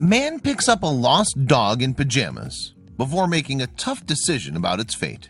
Man picks up a lost dog in pajamas before making a tough decision about its fate.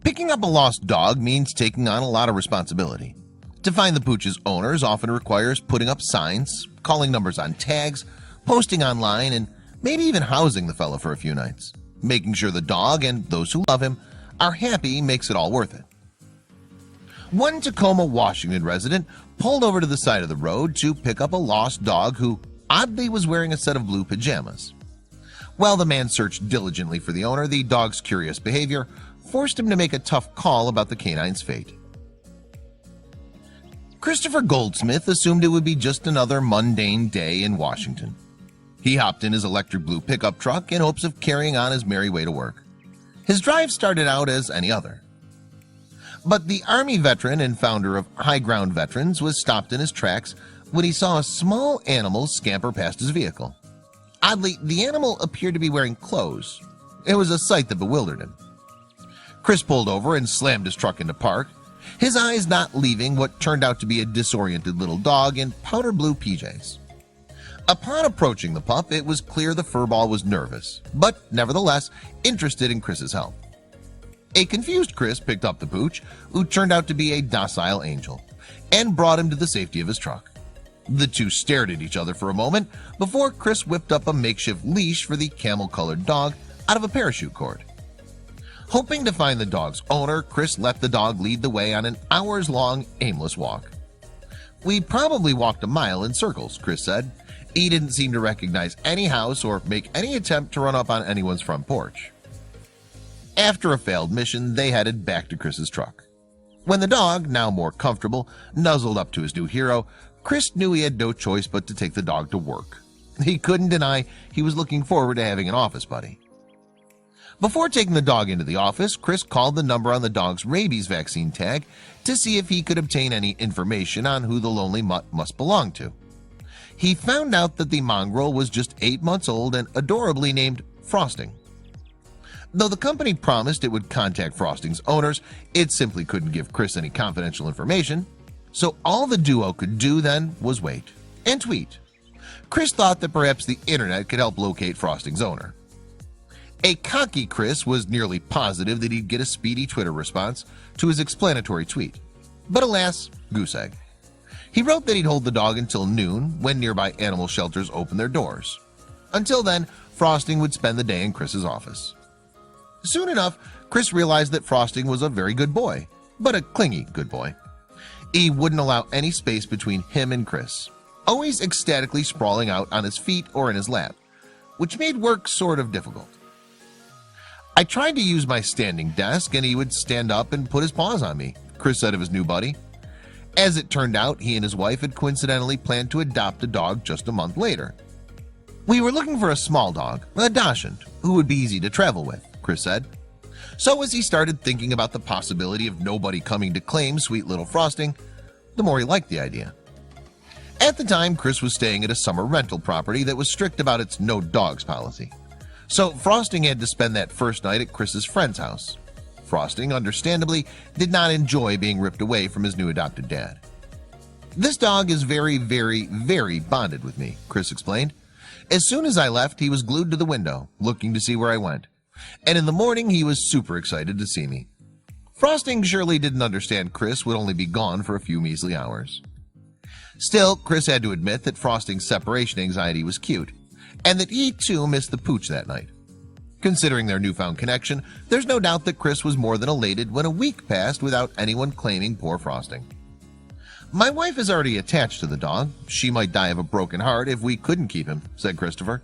Picking up a lost dog means taking on a lot of responsibility. To find the pooch's owners often requires putting up signs, calling numbers on tags, posting online, and maybe even housing the fella for a few nights. Making sure the dog and those who love him are happy makes it all worth it. One Takoma, Washington resident pulled over to the side of the road to pick up a lost dog who oddly was wearing a set of blue pajamas. While the man searched diligently for the owner, the dog's curious behavior forced him to make a tough call about the canine's fate. Christopher Goldsmith assumed it would be just another mundane day in Washington. He hopped in his electric blue pickup truck in hopes of carrying on his merry way to work. His drive started out as any other. But the Army veteran and founder of High Ground Veterans was stopped in his tracks when he saw a small animal scamper past his vehicle. Oddly, the animal appeared to be wearing clothes. It was a sight that bewildered him. Chris pulled over and slammed his truck into park, his eyes not leaving what turned out to be a disoriented little dog in powder blue PJs. Upon approaching the pup, it was clear the furball was nervous, but nevertheless interested in Chris's help. A confused Chris picked up the pooch, who turned out to be a docile angel, and brought him to the safety of his truck. The two stared at each other for a moment before Chris whipped up a makeshift leash for the camel-colored dog out of a parachute cord. Hoping to find the dog's owner, Chris let the dog lead the way on an hours-long aimless walk. "We probably walked a mile in circles," Chris said. He didn't seem to recognize any house or make any attempt to run up on anyone's front porch. After a failed mission, they headed back to Chris's truck. When the dog, now more comfortable, nuzzled up to his new hero, Chris knew he had no choice but to take the dog to work. He couldn't deny he was looking forward to having an office buddy. Before taking the dog into the office, Chris called the number on the dog's rabies vaccine tag to see if he could obtain any information on who the lonely mutt must belong to. He found out that the mongrel was just 8 months old and adorably named Frosting. Though the company promised it would contact Frosting's owners, it simply couldn't give Chris any confidential information, so all the duo could do then was wait and tweet. Chris thought that perhaps the internet could help locate Frosting's owner. A cocky Chris was nearly positive that he'd get a speedy Twitter response to his explanatory tweet, but alas, goose egg. He wrote that he'd hold the dog until noon when nearby animal shelters opened their doors. Until then, Frosting would spend the day in Chris's office. Soon enough, Chris realized that Frosting was a very good boy, but a clingy good boy. He wouldn't allow any space between him and Chris, always ecstatically sprawling out on his feet or in his lap, which made work sort of difficult. "I tried to use my standing desk and he would stand up and put his paws on me," Chris said of his new buddy. As it turned out, he and his wife had coincidentally planned to adopt a dog just a month later. "We were looking for a small dog, a dachshund, who would be easy to travel with," Chris said. So as he started thinking about the possibility of nobody coming to claim sweet little Frosting, the more he liked the idea. At the time, Chris was staying at a summer rental property that was strict about its no dogs policy. So Frosting had to spend that first night at Chris's friend's house. Frosting, understandably, did not enjoy being ripped away from his new adopted dad. "This dog is very, very, very bonded with me," Chris explained. "As soon as I left, he was glued to the window, looking to see where I went. And in the morning, he was super excited to see me." Frosting surely didn't understand Chris would only be gone for a few measly hours. Still, Chris had to admit that Frosting's separation anxiety was cute, and that he too missed the pooch that night. Considering their newfound connection, there's no doubt that Chris was more than elated when a week passed without anyone claiming poor Frosting. "My wife is already attached to the dog. She might die of a broken heart if we couldn't keep him," said Christopher.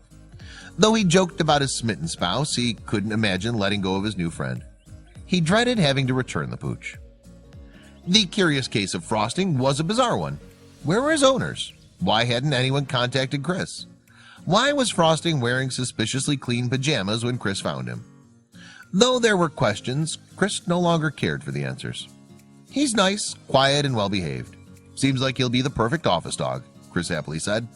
Though he joked about his smitten spouse, he couldn't imagine letting go of his new friend. He dreaded having to return the pooch. The curious case of Frosting was a bizarre one. Where were his owners? Why hadn't anyone contacted Chris? Why was Frosting wearing suspiciously clean pajamas when Chris found him? Though there were questions, Chris no longer cared for the answers. "He's nice, quiet, and well-behaved. Seems like he'll be the perfect office dog," Chris happily said.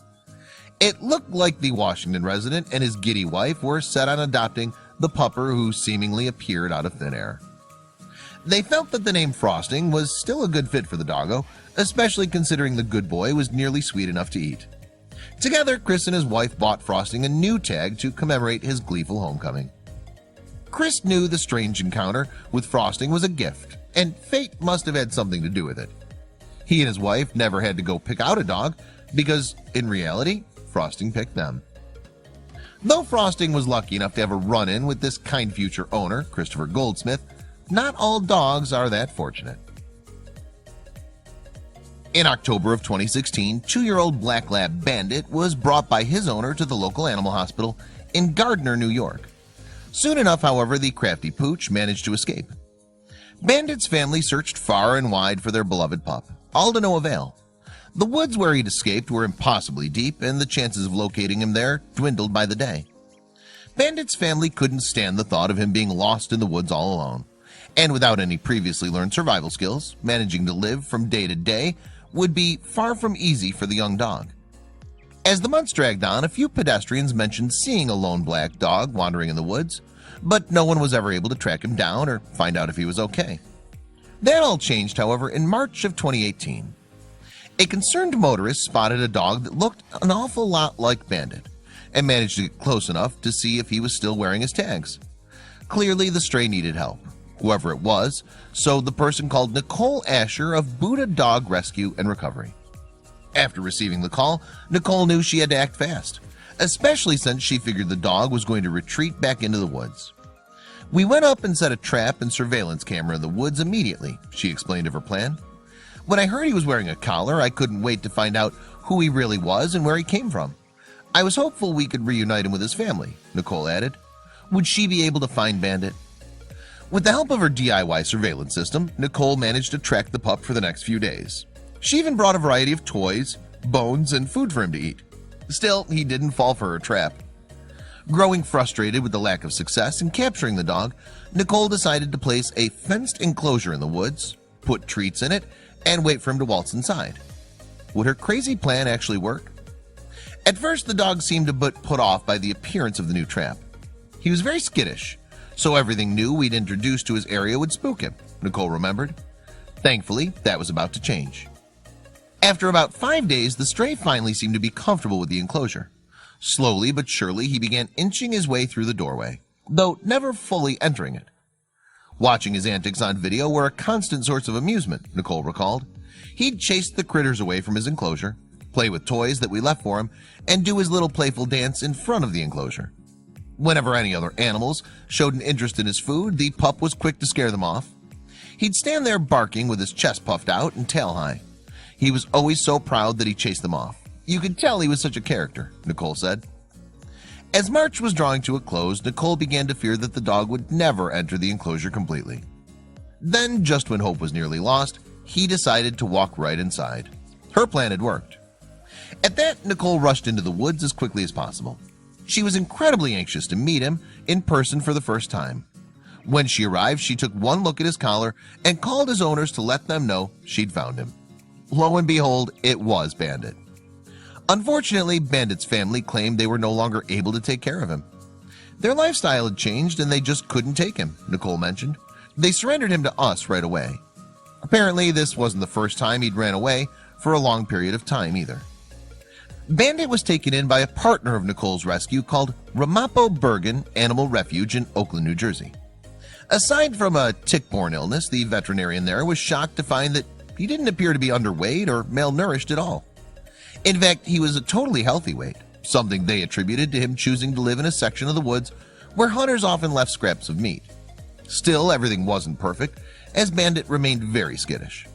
It looked like the Washington resident and his giddy wife were set on adopting the pupper who seemingly appeared out of thin air. They felt that the name Frosting was still a good fit for the doggo, especially considering the good boy was nearly sweet enough to eat. Together, Chris and his wife bought Frosting a new tag to commemorate his gleeful homecoming. Chris knew the strange encounter with Frosting was a gift, and fate must have had something to do with it. He and his wife never had to go pick out a dog because, in reality, Frosting picked them. Though Frosting was lucky enough to have a run-in with this kind future owner, Christopher Goldsmith, not all dogs are that fortunate. In October of 2016, 2-year-old Black Lab Bandit was brought by his owner to the local animal hospital in Gardner, New York. Soon enough, however, the crafty pooch managed to escape. Bandit's family searched far and wide for their beloved pup, all to no avail. The woods where he'd escaped were impossibly deep, and the chances of locating him there dwindled by the day. Bandit's family couldn't stand the thought of him being lost in the woods all alone. And without any previously learned survival skills, managing to live from day to day would be far from easy for the young dog. As the months dragged on, a few pedestrians mentioned seeing a lone black dog wandering in the woods, but no one was ever able to track him down or find out if he was okay. That all changed, however, in March of 2018. A concerned motorist spotted a dog that looked an awful lot like Bandit and managed to get close enough to see if he was still wearing his tags. Clearly, the stray needed help, whoever it was, so the person called Nicole Asher of Buddha Dog Rescue and Recovery. After receiving the call, Nicole knew she had to act fast, especially since she figured the dog was going to retreat back into the woods. "We went up and set a trap and surveillance camera in the woods immediately," she explained of her plan. "When I heard he was wearing a collar, I couldn't wait to find out who he really was and where he came from. I was hopeful we could reunite him with his family," Nicole added. Would she be able to find Bandit? With the help of her DIY surveillance system, Nicole managed to track the pup for the next few days. She even brought a variety of toys, bones, and food for him to eat. Still, he didn't fall for her trap. Growing frustrated with the lack of success in capturing the dog, Nicole decided to place a fenced enclosure in the woods, put treats in it, and wait for him to waltz inside. Would her crazy plan actually work? At first, the dog seemed a bit put off by the appearance of the new trap. He was very skittish, so everything new we'd introduced to his area would spook him, Nicole remembered. Thankfully, that was about to change. After about 5 days, the stray finally seemed to be comfortable with the enclosure. Slowly but surely, he began inching his way through the doorway, though never fully entering it. Watching his antics on video were a constant source of amusement, Nicole recalled. He'd chase the critters away from his enclosure, play with toys that we left for him, and do his little playful dance in front of the enclosure. Whenever any other animals showed an interest in his food, the pup was quick to scare them off. He'd stand there barking with his chest puffed out and tail high. He was always so proud that he chased them off. You could tell he was such a character, Nicole said. As March was drawing to a close, Nicole began to fear that the dog would never enter the enclosure completely. Then, just when hope was nearly lost, he decided to walk right inside. Her plan had worked. At that, Nicole rushed into the woods as quickly as possible. She was incredibly anxious to meet him in person for the first time. When she arrived, she took one look at his collar and called his owners to let them know she'd found him. Lo and behold, it was Bandit. Unfortunately, Bandit's family claimed they were no longer able to take care of him. Their lifestyle had changed and they just couldn't take him, Nicole mentioned. They surrendered him to us right away. Apparently, this wasn't the first time he'd ran away for a long period of time either. Bandit was taken in by a partner of Nicole's rescue called Ramapo Bergen Animal Refuge in Oakland, New Jersey. Aside from a tick-borne illness, the veterinarian there was shocked to find that he didn't appear to be underweight or malnourished at all. In fact, he was a totally healthy weight, something they attributed to him choosing to live in a section of the woods where hunters often left scraps of meat. Still, everything wasn't perfect, as Bandit remained very skittish.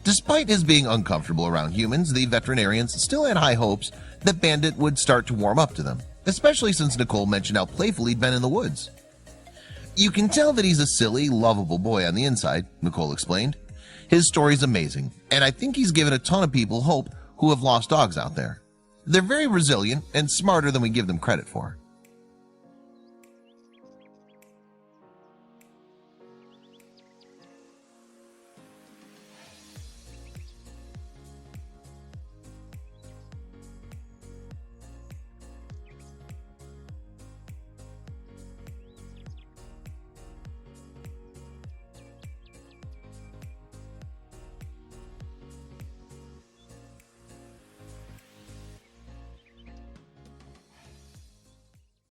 Despite his being uncomfortable around humans, the veterinarians still had high hopes that Bandit would start to warm up to them, especially since Nicole mentioned how playful he'd been in the woods. "You can tell that he's a silly, lovable boy on the inside," Nicole explained. "His story's amazing, and I think he's given a ton of people hope who have lost dogs out there. They're very resilient and smarter than we give them credit for."